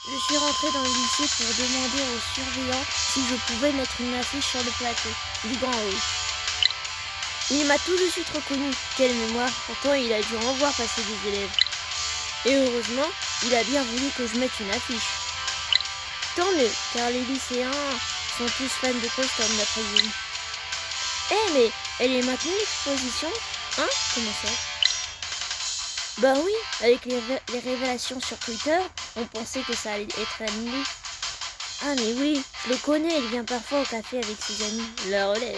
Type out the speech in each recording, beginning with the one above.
Je suis rentrée dans le lycée pour demander au surveillant si je pouvais mettre une affiche sur le plateau du grand hall. Il m'a tout de suite reconnu. Quelle mémoire, pourtant il a dû en voir passer des élèves. Et heureusement, il a bien voulu que je mette une affiche. Tant mieux, car les lycéens sont tous fans de Coston d'après lui. Mais elle est maintenue l'exposition? Hein? Comment ça? Bah oui, avec les révélations sur Twitter, on pensait que ça allait être annulé. Ah mais oui, je le connais, il vient parfois au café avec ses amis, la relève.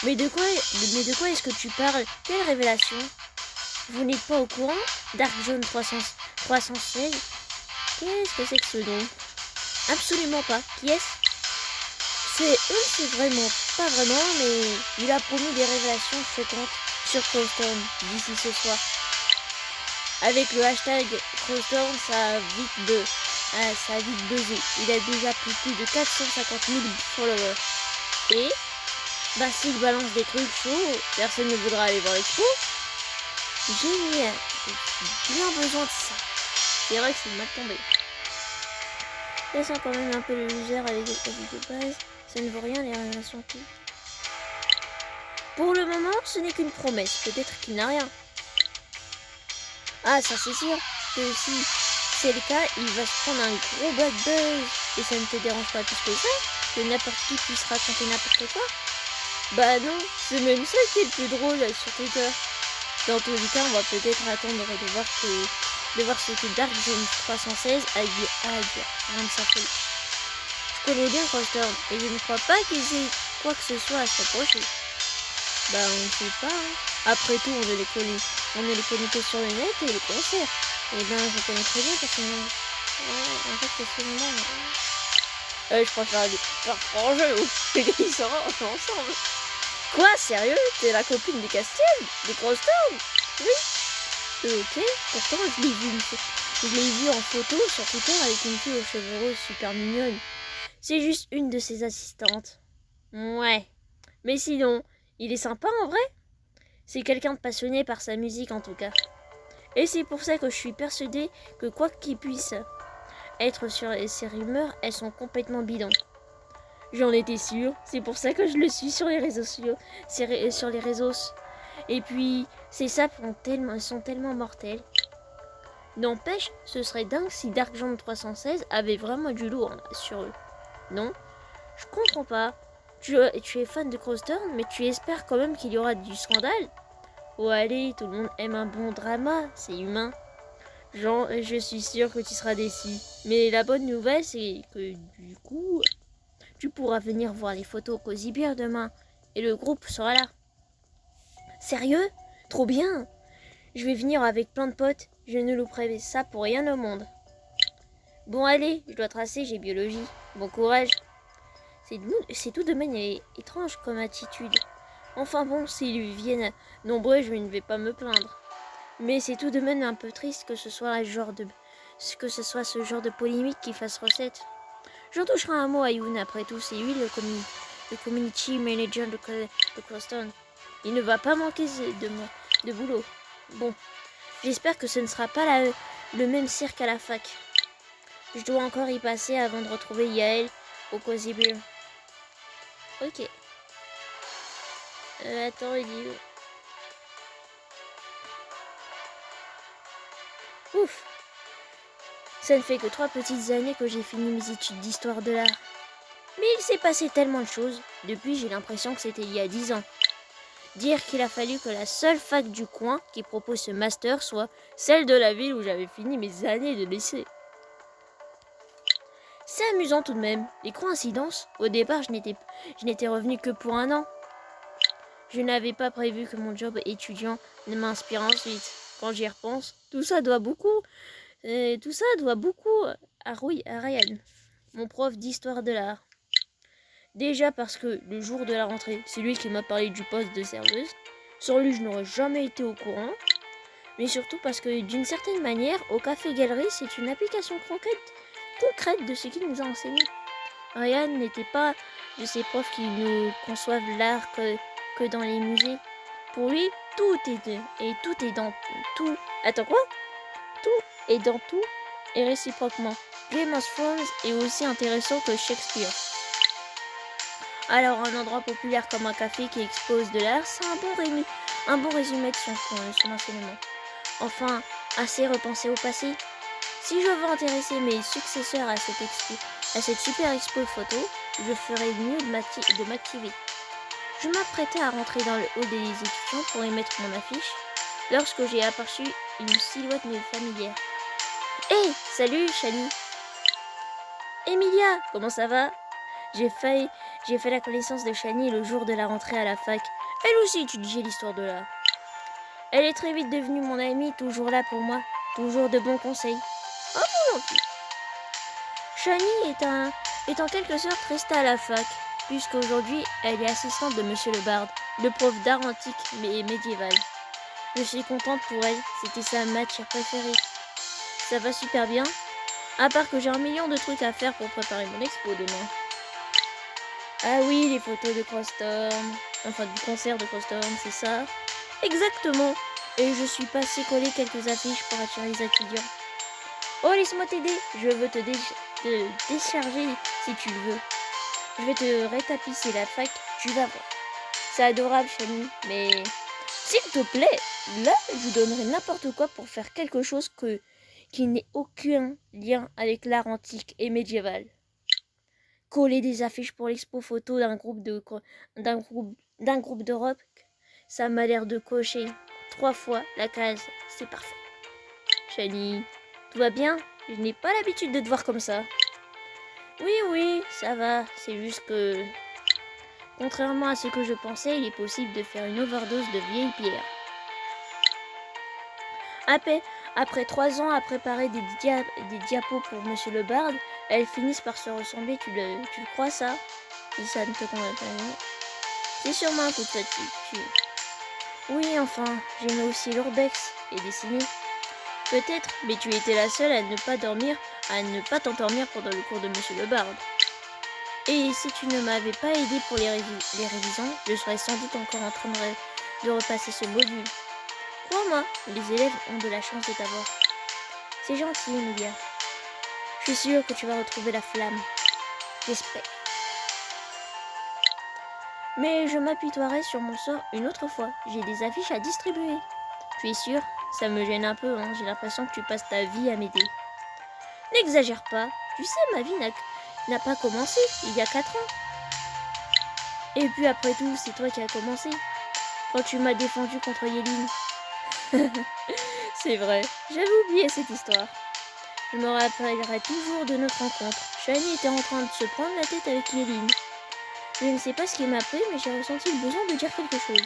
Mais de quoi est-ce que tu parles? Quelle révélation? Vous n'êtes pas au courant? Dark Zone 316? Qu'est-ce que c'est que ce nom? Absolument pas. Qui est-ce? On ne sait vraiment pas vraiment, mais il a promis des révélations fréquentes sur Crosstown d'ici ce soir. Avec le hashtag Crosstown, ça a vite buzzé. Il a déjà plus de 450 000 followers. Et s'il balance des trucs chauds, personne ne voudra aller voir l'expo. Génial, j'ai bien besoin de ça. C'est vrai que c'est mal tombé. Ça sent quand même un peu le loser avec les avis de base. Ça ne vaut rien les révélations tout. Pour le moment, ce n'est qu'une promesse. Peut-être qu'il n'a rien. Ah, ça c'est sûr que si c'est le cas, il va se prendre un gros bad buzz. Et ça ne te dérange pas plus que ça? Que n'importe qui puisse raconter n'importe quoi? Bah non, c'est même ça qui est le plus drôle sur Twitter. Dans tous les cas, on va peut-être attendre de voir ce que Dark Zone 316 a dit à dire. Rien de sa folie. Je connais bien Crosstown et je ne crois pas qu'ils aient quoi que ce soit à se reprocher. Bah on ne sait pas. Hein. Après tout, on ne les connaît que sur le net et les concerts. Et ben je connais très bien personnellement. Ouais, en fait personnellement. Je préfère faire frangin ou ils seront ensemble. Quoi, sérieux? T'es la copine des Castiel? Des Crosstown? Oui. Ok, pourtant je l'ai vu en photo sur Twitter avec une fille aux cheveux roses super mignonne. C'est juste une de ses assistantes. Ouais. Mais sinon, il est sympa en vrai? C'est quelqu'un de passionné par sa musique en tout cas. Et c'est pour ça que je suis persuadée que quoi qu'il puisse être sur ces rumeurs, elles sont complètement bidons. J'en étais sûre, c'est pour ça que je le suis sur les réseaux sociaux, sur les réseaux. Et puis, ces sapes sont tellement mortels. N'empêche, ce serait dingue si Dark Zone 316 avait vraiment du lourd sur eux. Non? Je comprends pas. Tu es fan de Crosstown, mais tu espères quand même qu'il y aura du scandale? Oh allez, tout le monde aime un bon drama, c'est humain. Jean, je suis sûre que tu seras déçu. Mais la bonne nouvelle, c'est que du coup, tu pourras venir voir les photos Cozy Beer demain. Et le groupe sera là. Sérieux? Trop bien! Je vais venir avec plein de potes. Je ne louperai ça pour rien au monde. Bon allez, je dois tracer, j'ai biologie. Bon courage. C'est tout de même étrange comme attitude. Enfin bon, s'ils viennent nombreux, je ne vais pas me plaindre. Mais c'est tout de même un peu triste que ce soit ce genre de polémique qui fasse recette. J'en toucherai un mot à Yoon après tout, c'est lui le community manager de Crosstown. Il ne va pas manquer de boulot. Bon, j'espère que ce ne sera pas le même cirque à la fac. Je dois encore y passer avant de retrouver Yael au Cozy Beer. Ok. Attends, il est où? Ouf. Ça ne fait que 3 petites années que j'ai fini mes études d'histoire de l'art. Mais il s'est passé tellement de choses. Depuis, j'ai l'impression que c'était il y a 10 ans. Dire qu'il a fallu que la seule fac du coin qui propose ce master soit celle de la ville où j'avais fini mes années de lycée. C'est amusant tout de même. Les coïncidences, au départ, je n'étais revenu que pour 1 an. Je n'avais pas prévu que mon job étudiant ne m'inspire ensuite. Quand j'y repense, tout ça doit beaucoup à Ryan, mon prof d'histoire de l'art. Déjà parce que le jour de la rentrée, c'est lui qui m'a parlé du poste de serveuse. Sans lui, je n'aurais jamais été au courant. Mais surtout parce que d'une certaine manière, au Café Galerie, c'est une application concrète de ce qu'il nous a enseigné. Ryan n'était pas de ces profs qui ne conçoivent l'art que dans les musées. Pour lui, tout est dans tout. Attends quoi? Tout est dans tout et réciproquement. Game of Thrones est aussi intéressant que Shakespeare. Alors, un endroit populaire comme un café qui expose de l'art, c'est un bon résumé de son enseignement. Enfin, assez repensé au passé. Si je veux intéresser mes successeurs à cette super expo photo, je ferais mieux de m'activer. Je m'apprêtais à rentrer dans le hall des étudiants pour y mettre mon affiche, lorsque j'ai aperçu une silhouette familière. Hé, salut, Shani. Emilia, comment ça va? J'ai fait la connaissance de Shani le jour de la rentrée à la fac. Elle aussi étudiait l'histoire de l'art. Elle est très vite devenue mon amie, toujours là pour moi, toujours de bons conseils. Oh mon gentil. Shani est en quelque sorte restée à la fac, puisqu'aujourd'hui elle est assistante de Monsieur le Barde, le prof d'art antique et médiéval. Je suis contente pour elle, c'était sa matière préférée. Ça va super bien, à part que j'ai un million de trucs à faire pour préparer mon expo demain. Ah oui, les photos de Crossstorm, enfin du concert de Crossstorm, c'est ça? Exactement. Et je suis passé coller quelques affiches pour attirer les étudiants. Oh, laisse-moi t'aider, je veux te décharger si tu le veux. Je vais te rétapisser la fac, tu vas voir. C'est adorable, Shani, mais s'il te plaît, là, je donnerai n'importe quoi pour faire quelque chose qui n'ait aucun lien avec l'art antique et médiéval. Coller des affiches pour l'expo photo d'un groupe d'Europe, ça m'a l'air de cocher 3 fois la case, c'est parfait. Shani, tout va bien? Je n'ai pas l'habitude de te voir comme ça. Oui, ça va, c'est juste que... Contrairement à ce que je pensais, il est possible de faire une overdose de vieilles pierres. Après 3 ans à préparer des diapos pour Monsieur le Barde, elles finissent par se ressembler, tu le crois ça? Si ça ne te convainc pas, c'est sûrement un coup de fatigue. Oui, enfin, j'aimais aussi l'urbex et dessiner. Peut-être, mais tu étais la seule à ne pas t'endormir pendant le cours de Monsieur le Barde. Et si tu ne m'avais pas aidé pour les révisions, je serais sans doute encore en train de repasser ce module. Crois-moi, les élèves ont de la chance de t'avoir. C'est gentil, Emilia. Je suis sûre que tu vas retrouver la flamme. J'espère. Mais je m'apitoierai sur mon sort une autre fois. J'ai des affiches à distribuer. Tu es sûre? Ça me gêne un peu, hein. J'ai l'impression que tu passes ta vie à m'aider. N'exagère pas. Tu sais, ma vie n'a pas commencé il y a 4 ans. Et puis après tout, c'est toi qui as commencé. Quand tu m'as défendu contre Yéline. C'est vrai, j'avais oublié cette histoire. Je me rappellerai toujours de notre rencontre. Shani était en train de se prendre la tête avec Yéline. Je ne sais pas ce qui m'a pris, mais j'ai ressenti le besoin de dire quelque chose.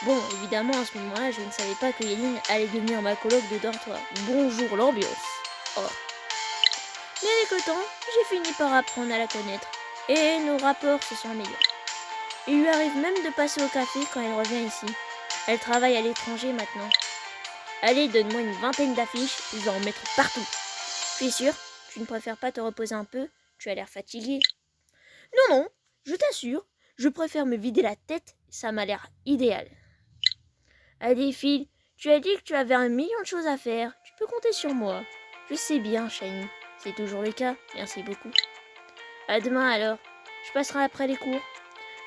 Bon, évidemment, à ce moment-là, je ne savais pas que Yéline allait devenir ma coloc de dortoir. Bonjour l'ambiance. Oh. Mais avec le temps, j'ai fini par apprendre à la connaître. Et nos rapports se sont améliorés. Il lui arrive même de passer au café quand elle revient ici. Elle travaille à l'étranger maintenant. Allez, donne-moi une 20aine d'affiches, je vais en mettre partout. Je suis sûre, tu ne préfères pas te reposer un peu? Tu as l'air fatigué. Non, je t'assure, je préfère me vider la tête, ça m'a l'air idéal. Allez, Phil, tu as dit que tu avais 1 million de choses à faire, tu peux compter sur moi. Je sais bien, Shani, c'est toujours le cas, merci beaucoup. À demain alors, je passerai après les cours.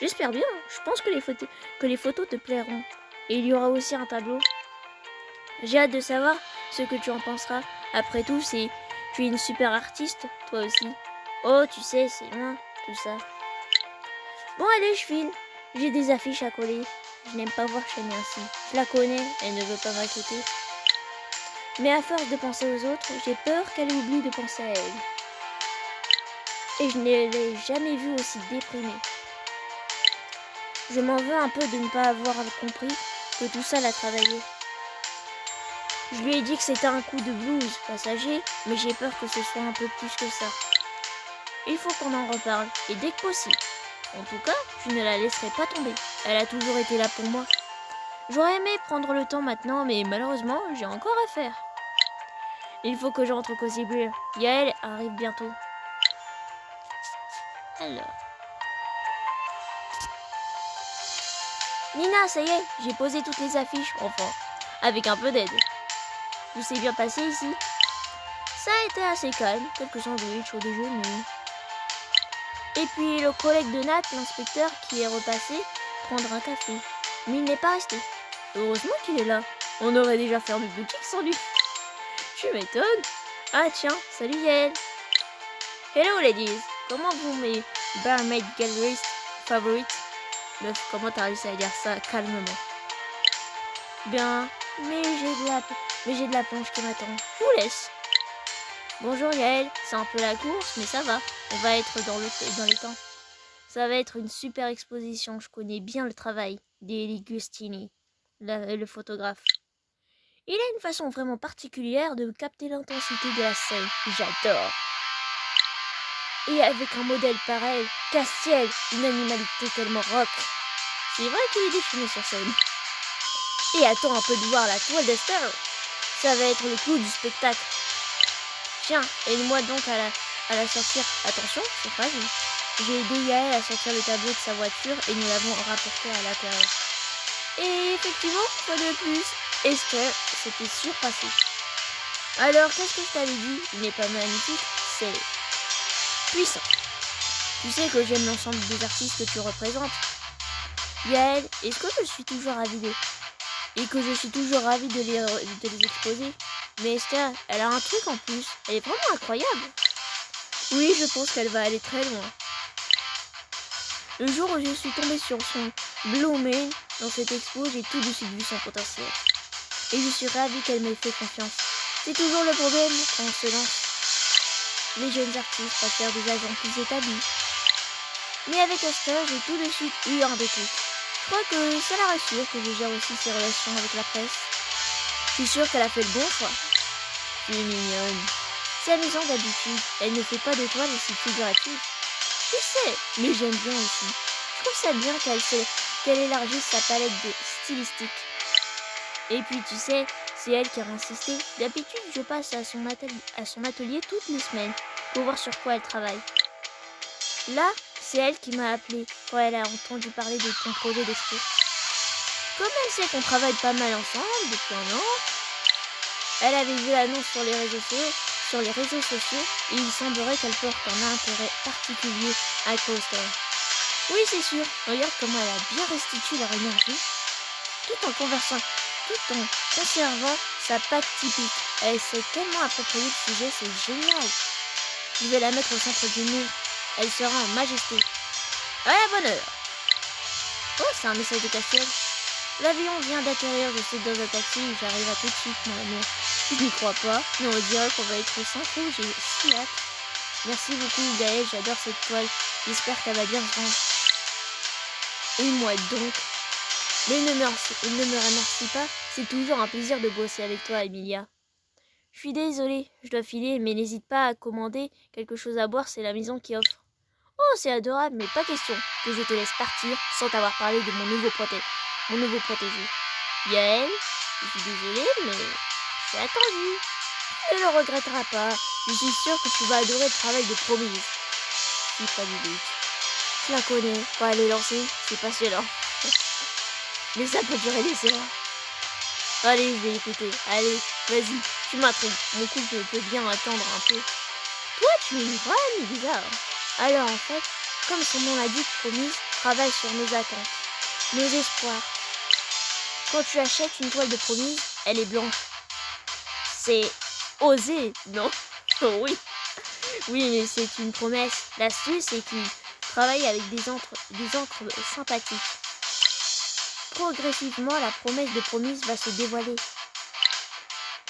J'espère bien, je pense que les photos te plairont. Et il y aura aussi un tableau. J'ai hâte de savoir ce que tu en penseras. Après tout, tu es une super artiste, toi aussi. Oh, tu sais, c'est loin, tout ça. Bon, allez, je file. J'ai des affiches à coller. Je n'aime pas voir Shani ainsi. Je la connais, elle ne veut pas m'inquiéter. Mais à force de penser aux autres, j'ai peur qu'elle oublie de penser à elle. Et je ne l'ai jamais vue aussi déprimée. Je m'en veux un peu de ne pas avoir compris que tout ça l'a travaillé. Je lui ai dit que c'était un coup de blues passager, mais j'ai peur que ce soit un peu plus que ça. Il faut qu'on en reparle, et dès que possible. En tout cas, je ne la laisserai pas tomber. Elle a toujours été là pour moi. J'aurais aimé prendre le temps maintenant, mais malheureusement, j'ai encore à faire. Il faut que j'entre au Cozy Beer. Yael arrive bientôt. Alors... Nina, ça y est, j'ai posé toutes les affiches, enfin, avec un peu d'aide. Tout s'est bien passé ici? Ça a été assez calme, quelques sandwichs au déjeuner. Et puis le collègue de Nat, l'inspecteur, qui est repassé, prendre un café. Mais il n'est pas resté. Heureusement qu'il est là. On aurait déjà fermé boutique sans lui. Tu m'étonnes. Ah tiens, salut Yael. Hello ladies. Comment vont mes barmaid galleries favorites? Meuf, comment t'as réussi à dire ça calmement? Bien, mais j'ai de la planche qui m'attend. Je vous laisse. Bonjour Yael, c'est un peu la course, mais ça va. On va être dans les temps. Ça va être une super exposition. Je connais bien le travail d'Eli Gustini, le photographe. Il a une façon vraiment particulière de capter l'intensité de la scène. J'adore. Et avec un modèle pareil, Castiel, une animalité tellement rock. C'est vrai qu'il est défini sur scène. Et attends un peu de voir la toile d'Esther. Ça va être le clou du spectacle. Tiens, aide-moi donc à la sortir. Attention, c'est fragile. J'ai aidé Yael à sortir le tableau de sa voiture et nous l'avons rapporté à l'intérieur. Et effectivement, fois de plus, Esther s'était surpassée. Alors, qu'est-ce que je t'avais dit? Il n'est pas magnifique, c'est puissant. Tu sais que j'aime l'ensemble des artistes que tu représentes. Yael, est-ce que je suis toujours ravie de les exposer? Mais Esther, elle a un truc en plus. Elle est vraiment incroyable. Oui, je pense qu'elle va aller très loin. Le jour où je suis tombée sur son Blue Man dans cette expo, j'ai tout de suite vu son potentiel. Et je suis ravie qu'elle m'ait fait confiance. C'est toujours le problème quand on se lance. Les jeunes artistes préfèrent des agents plus établis. Mais avec Esther, j'ai tout de suite eu un déclic. Je crois que ça la rassure que je gère aussi ses relations avec la presse. Je suis sûre qu'elle a fait le bon choix. Tu es mignonne. C'est amusant d'habitude. Elle ne fait pas d'étoiles aussi figuratives. Je sais, mais j'aime bien aussi. Je trouve ça bien qu'elle élargisse sa palette stylistique. Et puis tu sais, c'est elle qui a insisté. D'habitude, je passe à son atelier toutes les semaines pour voir sur quoi elle travaille. Là, c'est elle qui m'a appelée quand elle a entendu parler de ton projet d'expo. Comme elle sait qu'on travaille pas mal ensemble depuis un an, elle avait vu l'annonce sur les réseaux sociaux et il semblerait qu'elle porte un intérêt particulier à Coaster. Oui, c'est sûr. Regarde comment elle a bien restitué leur énergie tout en conservant sa patte typique. Elle s'est tellement appropriée le sujet, c'est génial. Je vais la mettre au centre du mur. Elle sera en majesté. À la bonne heure. Oh, c'est un message de Castiel. L'avion vient d'atterrir, je suis dans un taxi et j'arrive à tout de suite, mon amour. Je n'y crois pas, mais on dirait qu'on va être synchro, j'ai si hâte. Merci beaucoup Gaël, j'adore cette toile. J'espère qu'elle va bien se rendre. Et moi donc. Mais ne me remercie pas, c'est toujours un plaisir de bosser avec toi, Emilia. Je suis désolée, je dois filer, mais n'hésite pas à commander quelque chose à boire, c'est la maison qui offre. Oh, c'est adorable, mais pas question que je te laisse partir sans t'avoir parlé de mon nouveau protégé. Yael, je suis désolée, mais c'est attendu. Tu ne le regretteras pas. Je suis sûre que tu vas adorer le travail de Promise. Si pas du doute. Je la connais. Quand elle est lancée, c'est passionnant. Mais ça peut durer des heures. Allez, je vais écouter. Allez, vas-y, tu m'intrigues. Mon couple peut bien attendre un peu. Toi, tu es une vraie amie bizarre. Alors en fait, comme son nom l'indique, Promise travaille sur nos attentes, nos espoirs. Quand tu achètes une toile de Promise, elle est blanche. C'est osé, non? Oh oui. Oui, mais c'est une promesse. L'astuce, c'est qu'il travaille avec des encres sympathiques. Progressivement, la promesse de Promise va se dévoiler.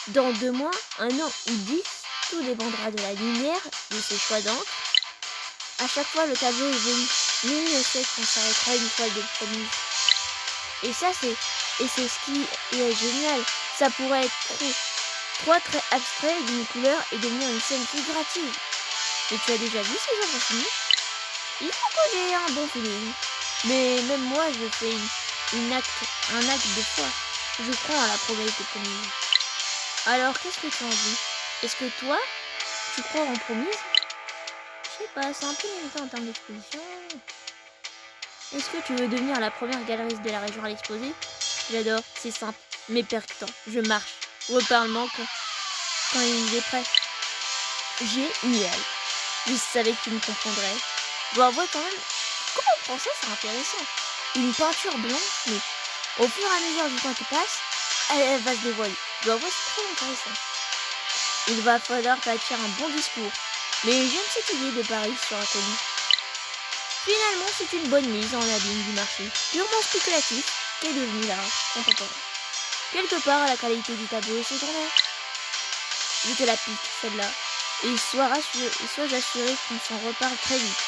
Dans 2 mois, 1 an ou 10, tout dépendra de la lumière, de ses choix d'encre. À chaque fois, le tableau évolue. Nul ne sait quand s'arrêtera une toile de Promise. Et c'est ce qui est génial. Ça pourrait être trois traits abstraits d'une couleur et devenir une scène figurative. Et tu as déjà vu ces œuvres finies? Il faut que j'ai un bon feeling. Mais même moi, je fais un acte de foi. Je crois à la promesse de Promise. Alors, qu'est-ce que tu en dis? Est-ce que toi, tu crois en Promise? Je sais pas, c'est un peu limité en termes d'exposition. Est-ce que tu veux devenir la première galeriste de la région à l'exposer? J'adore, c'est simple, mais percutant. Je marche. Reparle-moi quand il est prêt. génial. Je savais que tu me comprendrais. Bon, avouer quand même, comment on prend ça, c'est intéressant. Une peinture blanche, mais au fur et à mesure du temps qui passe, elle va se dévoiler. Bon, avouer, c'est très intéressant. Il va falloir bâtir un bon discours. Mais j'aime cette idée de Paris sur un connu. Finalement, c'est une bonne mise en abîme du marché, purement spéculatif, qu'est devenu l'art contemporain. Quelque part, la qualité du tableau est secondaire. Je te la pique, celle-là. Et sois assuré qu'on s'en reparle très vite.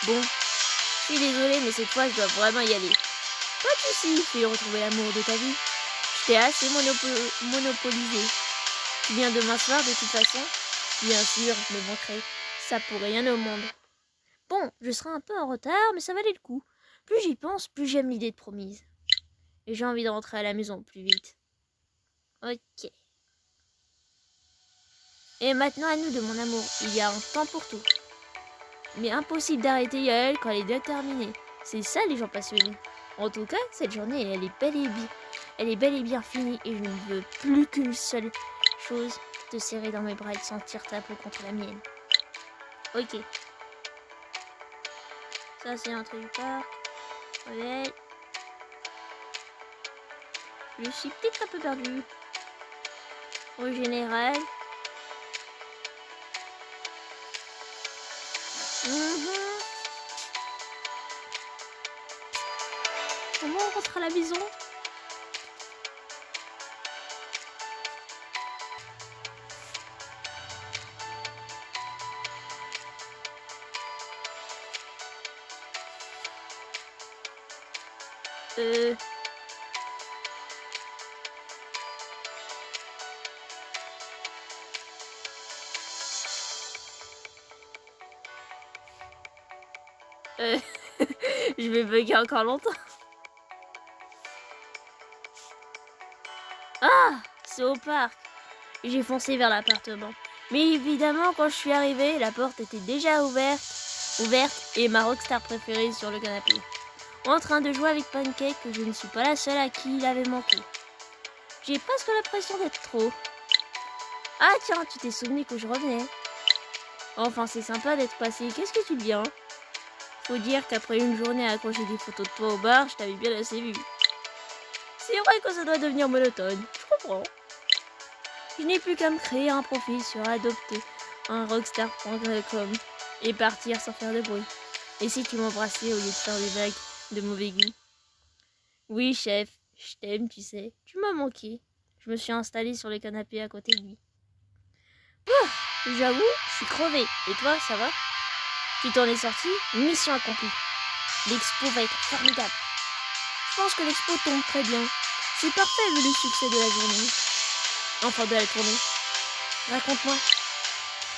Bon, je suis désolée, mais cette fois, je dois vraiment y aller. Pas de soucis, fais retrouver l'amour de ta vie. Je t'ai assez monopolisé. Tu viens demain soir, de toute façon? Bien sûr, je me montrerai. Ça pour rien au monde. Bon, je serai un peu en retard, mais ça valait le coup. Plus j'y pense, plus j'aime l'idée de promise. Et j'ai envie de rentrer à la maison plus vite. Ok. Et maintenant à nous de mon amour. Il y a un temps pour tout. Mais impossible d'arrêter Yael quand elle est déterminée. C'est ça les gens passionnés. En tout cas, cette journée, elle est bel et bien finie et je ne veux plus qu'une seule chose, te serrer dans mes bras et de sentir ta peau contre la mienne. Ok. Ça c'est l'entrée du parc. Ouais. Je suis peut-être un peu perdue. Au général. Comment on rentre à la maison? Je vais bugger encore longtemps. Ah, c'est au parc. J'ai foncé vers l'appartement. Mais évidemment, quand je suis arrivée, la porte était déjà ouverte et ma rockstar préférée sur le canapé. En train de jouer avec Pancake, que je ne suis pas la seule à qui il avait manqué. J'ai presque l'impression d'être trop. Ah tiens, tu t'es souvenu que je revenais. Enfin, c'est sympa d'être passé. Qu'est-ce que tu deviens? Faut dire qu'après une journée à accrocher des photos de toi au bar, je t'avais bien assez vu. C'est vrai que ça doit devenir monotone. Je comprends. Je n'ai plus qu'à me créer un profil sur adopter un rockstar.com et partir sans faire de bruit. Et si tu m'embrassais au lieu de faire des vagues de mauvais goût? Oui, chef, je t'aime, tu sais. Tu m'as manqué. Je me suis installée sur le canapé à côté de lui. J'avoue, je suis crevée. Et toi, ça va? Tu t'en es sorti? Mission accomplie. L'expo va être formidable. Je pense que l'expo tombe très bien. C'est parfait vu le succès de la journée. Enfin, de la tournée. Raconte-moi.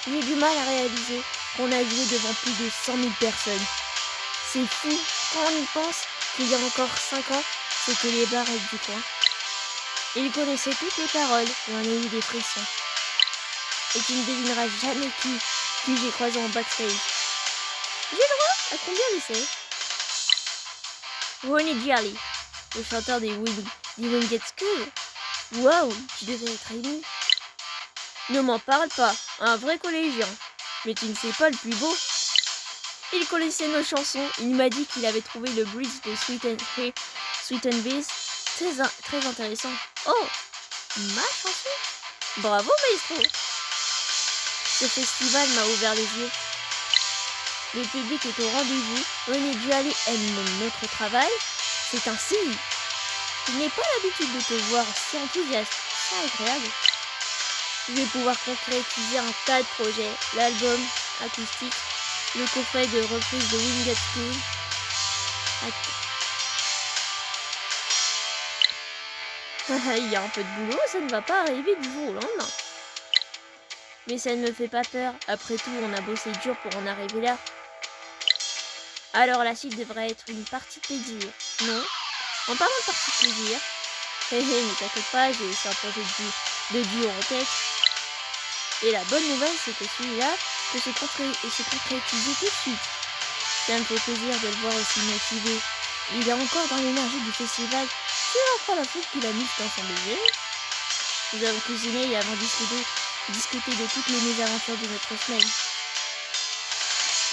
J'ai du mal à réaliser qu'on a joué devant plus de 100 000 personnes. C'est fou. Quand on y pense qu'il y a encore 5 ans, c'était les barrettes du coin. Il connaissait toutes les paroles et on a eu des frissons. Et tu ne devineras jamais qui j'ai croisé en backstage. J'ai le droit à combien d'essais? Ronnie Jolly, le chanteur des Winged School. Waouh, tu devais être ému. Ne m'en parle pas, un vrai collégien. Mais tu ne sais pas le plus beau. Il connaissait nos chansons. Il m'a dit qu'il avait trouvé le bridge de Sweet and Bees très intéressant. Oh, ma chanson? Bravo, maestro. Ce festival m'a ouvert les yeux. Le public est au rendez-vous. Ronnie Jolly aime notre travail. C'est un signe. Je n'ai pas l'habitude de te voir si enthousiaste. C'est agréable. Je vais pouvoir concrétiser un tas de projets. L'album acoustique, le coffret de reprise de Winged School. Il y a un peu de boulot, ça ne va pas arriver du jour au lendemain. Mais ça ne me fait pas peur. Après tout, on a bossé dur pour en arriver là. Alors la suite devrait être une partie de plaisir. Non? En parlant de partie de plaisir, mais t'inquiète pas, j'ai aussi un projet de duo en tête. Et la bonne nouvelle, c'est que celui-là peut se concrétiser tout de suite. Ça me fait plaisir de le voir aussi motivé. Il est encore dans l'énergie du festival. C'est encore la faute qu'il a mise dans son bébé. Nous avons cuisiné et avons discuté discuter de toutes les mésaventures de notre semaine.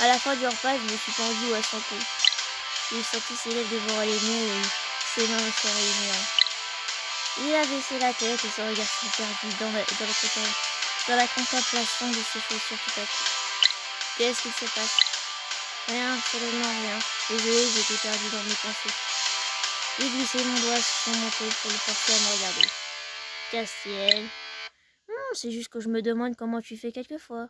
À la fin du repas, je me suis pendue à son cou. J'ai senti ses lèvres dévorer les miennes et ses mains me serraient les miennes. Il a baissé la tête et son regard s'est perdu dans la contemplation de ses chaussures tout à coup. Qu'est-ce qu'il se passe? Rien, absolument rien. Désolée, j'étais perdue dans mes pensées. J'ai glissé mon doigt sur son manteau pour le forcer à me regarder. Castiel. C'est juste que je me demande comment tu fais quelquefois.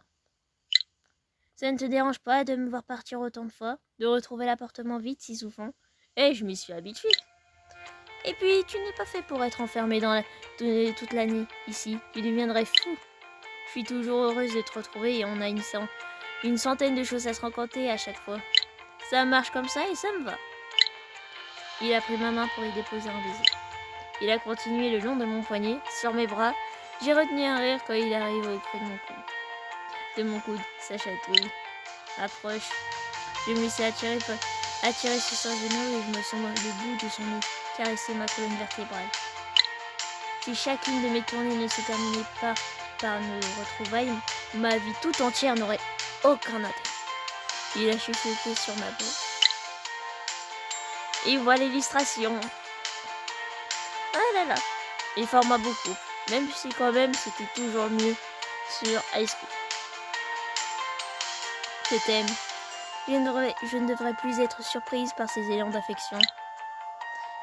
Ça ne te dérange pas de me voir partir autant de fois, de retrouver l'appartement vide si souvent? Eh, je m'y suis habituée. Et puis, tu n'es pas fait pour être enfermé toute l'année ici. Tu deviendrais fou. Je suis toujours heureuse de te retrouver et on a une centaine de choses à se raconter à chaque fois. Ça marche comme ça et ça me va. Il a pris ma main pour y déposer un baiser. Il a continué le long de mon poignet, sur mes bras. J'ai retenu un rire quand il arrive auprès de mon coude. De mon coude, sa chatouille. Approche. Je me suis attirée sur son genou et je me sens le bout de son nez caresser ma colonne vertébrale. Si chacune de mes tournées ne se terminait pas par nos retrouvailles, ma vie tout entière n'aurait aucun intérêt. Il a chuchoté sur ma bouche. Et voilà l'illustration. Ah là là. Il forma beaucoup, même si quand même c'était toujours mieux sur High School. Je t'aime. Je ne devrais plus être surprise par ces élans d'affection.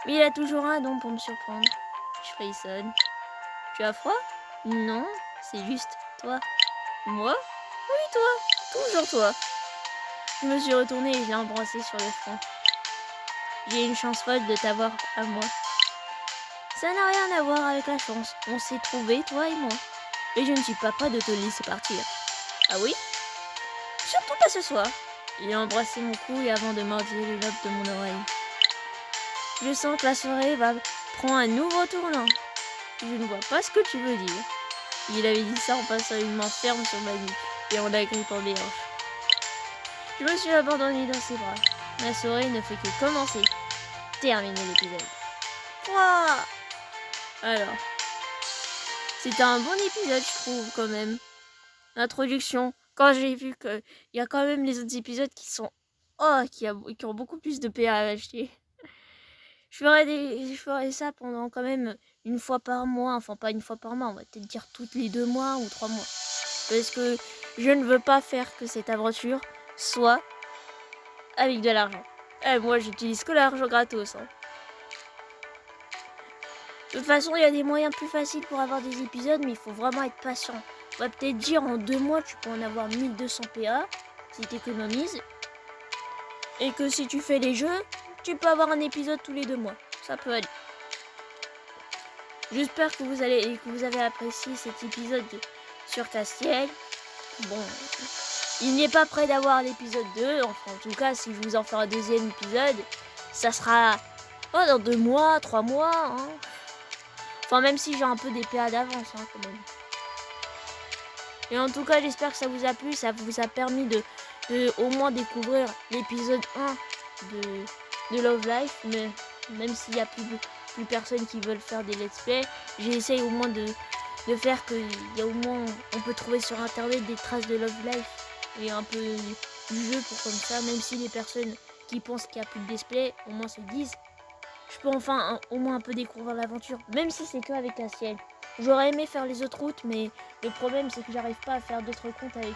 Mais il a toujours un don pour me surprendre. Je frissonne. Tu as froid? Non, c'est juste toi. Moi? Oui, toi. Toujours toi. Je me suis retournée et je l'ai embrassé sur le front. J'ai une chance folle de t'avoir à moi. Ça n'a rien à voir avec la chance. On s'est trouvés, toi et moi. Et je ne suis pas prête de te laisser partir. Ah oui? Surtout pas ce soir. Il a embrassé mon cou et avant de mordiller le lobe de mon oreille. Je sens que la soirée va prendre un nouveau tournant. Je ne vois pas ce que tu veux dire. Il avait dit ça en passant une main ferme sur ma nuque et en agrippant mes hanches. Je me suis abandonnée dans ses bras. La soirée ne fait que commencer. Terminer l'épisode. Wouah! Alors, c'était un bon épisode, je trouve, quand même. L'introduction, quand j'ai vu qu'il y a quand même les autres épisodes qui sont... qui ont beaucoup plus de PA à acheter. Je ferai ça pendant quand même une fois par mois. Enfin, pas une fois par mois, on va peut-être dire toutes les 2 mois ou 3 mois. Parce que je ne veux pas faire que cette aventure soit avec de l'argent. Moi, j'utilise que l'argent gratos. Hein. De toute façon, il y a des moyens plus faciles pour avoir des épisodes, mais il faut vraiment être patient. On va peut-être dire en 2 mois, tu peux en avoir 1200 PA si tu économises. Et que si tu fais les jeux, tu peux avoir un épisode tous les 2 mois. Ça peut aller. J'espère que vous avez apprécié cet épisode sur Castiel. Bon, il n'est pas prêt d'avoir l'épisode 2. Enfin, en tout cas, si je vous en fais un deuxième épisode, ça sera dans 2 mois, 3 mois. Hein. Enfin, même si j'ai un peu des PA d'avance, hein, quand même. Et en tout cas, j'espère que ça vous a plu. Ça vous a permis de au moins découvrir l'épisode 1 de Love Life. Mais même s'il n'y a plus personne qui veulent faire des let's play, j'essaye au moins de faire qu'il y a au moins, on peut trouver sur internet des traces de Love Life et un peu du jeu pour comme ça, même si les personnes qui pensent qu'il n'y a plus de display, au moins se disent, je peux enfin au moins un peu découvrir l'aventure, même si c'est que avec Castiel. J'aurais aimé faire les autres routes, mais le problème c'est que j'arrive pas à faire d'autres comptes avec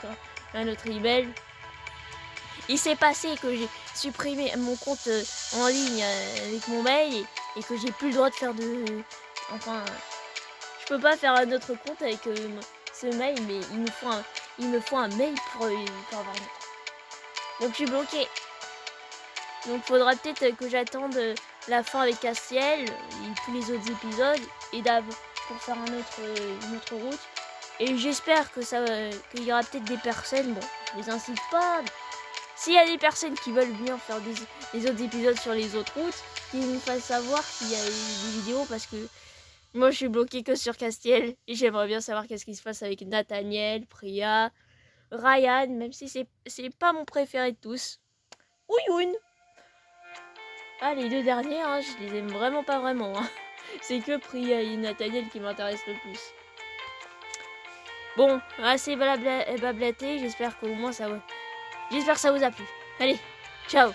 un autre email. Il s'est passé que j'ai supprimé mon compte en ligne avec mon mail et que j'ai plus le droit de faire de... Enfin, je peux pas faire un autre compte avec ce mail, mais il me faut un mail pour avoir un autre. Donc je suis bloquée. Donc faudra peut-être que j'attende la fin avec Castiel et tous les autres épisodes et pour faire une autre route. Et j'espère que qu'il y aura peut-être des personnes, bon, je les incite pas. S'il y a des personnes qui veulent bien faire des autres épisodes sur les autres routes, qu'ils nous fassent savoir s'il y a des vidéos, parce que moi je suis bloquée que sur Castiel et j'aimerais bien savoir qu'est-ce qui se passe avec Nathaniel, Priya, Ryan, même si c'est pas mon préféré de tous. Ouyoun. Ah, les 2 derniers, hein, je les aime vraiment pas vraiment. Hein. C'est que Priya et Nathaniel qui m'intéressent le plus. Bon, assez blablaté, j'espère qu'au moins ça... J'espère que ça vous a plu. Allez, ciao.